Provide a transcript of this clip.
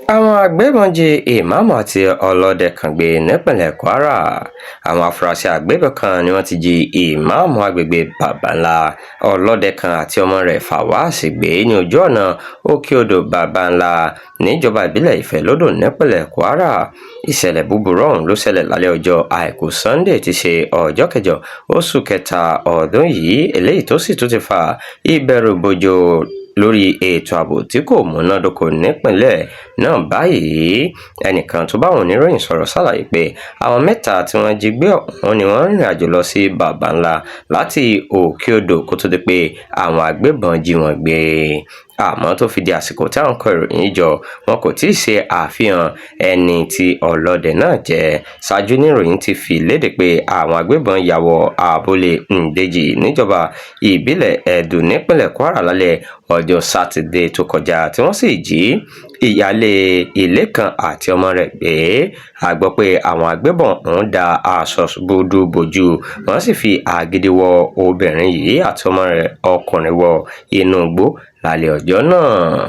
Àwọn agbébọn jí ìmáàmù àti ọlọ́dẹ kan gbé nípínlẹ̀ Kwara. Àwọn afurasí agbébọn kan ni wọ́n ti jí ìmáàmù agbègbè Babańlá, ọlọ́dẹ kan àti ọmọ rẹ̀ Fawaz gbé ní ojú ọ̀nà Òkè-Odò Babańlá níjọba ìbílẹ̀ Ìfẹ́lódò nípínlẹ̀ Kwara. Ìṣẹ̀lẹ̀ búburú ọ̀hún ló ṣẹlẹ̀ lálẹ́ ọjọ́ Àìkú Sunday tí ṣe ọjọ́ kẹjọ oṣù kẹta ọdún yìí, eléyìí tó sì tún ti fa ìbẹ̀rùbojo lórí ètò ààbò tí kò múnádóko nípìnlẹ̀ náà báyìí. Ẹnìkan tó bá àwọn oníròyìn sọ̀rọ̀ ṣàlàyé pé àwọn mẹ́ta tí wọ́n jí gbé ọ̀hún ni wọ́n rìnrìn àjò lọ sí Babańlá láti Òkè-Odò kó tó di pé àwọn agbébọn jí wọn gbé. Àmọ́ tó fi di àsìkò tí àwọn kọ ìròyìn jọ, wọn kò tí ì ṣe àfihàn ẹni tí ọlọ́dẹ náà jẹ́. Ṣáájú ní ìròyìn ti fi léde pé àwọn agbébọn ya wọ abúlé Ndeji níjọba ìbílẹ̀ Ẹdù nípínlẹ̀ Kwara lálẹ́ ọjọ́ Sátidé tó kọjá tí wọ́n sì jí ìyálé ilé kan àti ọmọ rẹ̀ gbé. A gbọ́ pé àwọn agbébọn ń da aṣọ búdú bojú, wọ́n sì fi àgídí wọ obìnrin yìí àti ọmọ rẹ̀ ọkùnrin wọ inú igbó lálẹ́ ọjọ́ náà.